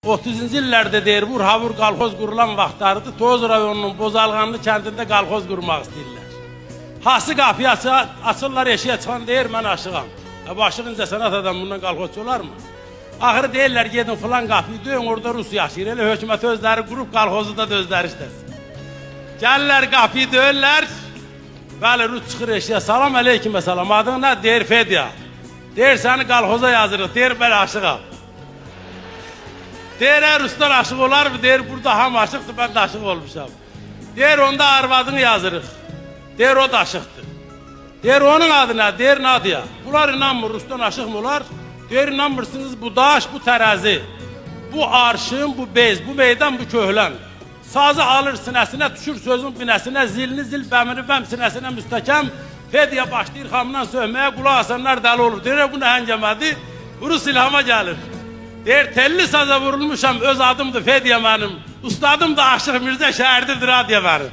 30-cu illərdə deyir, vur-havur qalxoz qurulan vaxtlarıdır. Toz rayonunun Bozalğanlı kəndində qalxoz qurmaq istəyirlər. Hası qapıyı açırlar, eşiyə çıxan deyir, mən aşığam. Bu aşığınca sənət adam bundan qalxozçu olarmı? Axırı deyirlər, gedin filan qapıyı döyün, orada Rus yaşayır. Elə hökumət özləri qrup qalxozu da özləri istəsin. Gəlirlər qapıyı döyürlər. Bəli, Rus çıxır eşiyə, salam aleyküm və salam. Adın nə? Deyir, Fedya. Deyir, səni qalxoza yazırıq. Deyir, mən aşığam. Deyir, Ruslar aşıq olar mı? Deyir, burada ham aşıqdır, ben de aşıq olmuşam. Deyir, onda arvadını yazırıq. Deyir, o da aşıqdır. Deyir, onun adı nə? Deyir, Nadia. Bunlar inanmır, Rusdan aşıq mı olar? Deyir, inanmırsınız, bu daş, bu tərəzi, bu arşın, bu bez, bu meydan, bu köhlən. Sazı alır sinəsinə, düşür sözün binəsinə, zilini zil, bəmini bəm sinəsinə müstəkəm. Fedya başlayır xamdan sövməyə, qulaq asanlar dəli olur. Deyir, bu nəhəngəmədi, Rus ilhama gəlir. Deyir, telli saza vurulmuşam, öz adımdır Fedya mənim. Ustadım da Aşıq Mirzə şəhərdidir, Radiya mənim.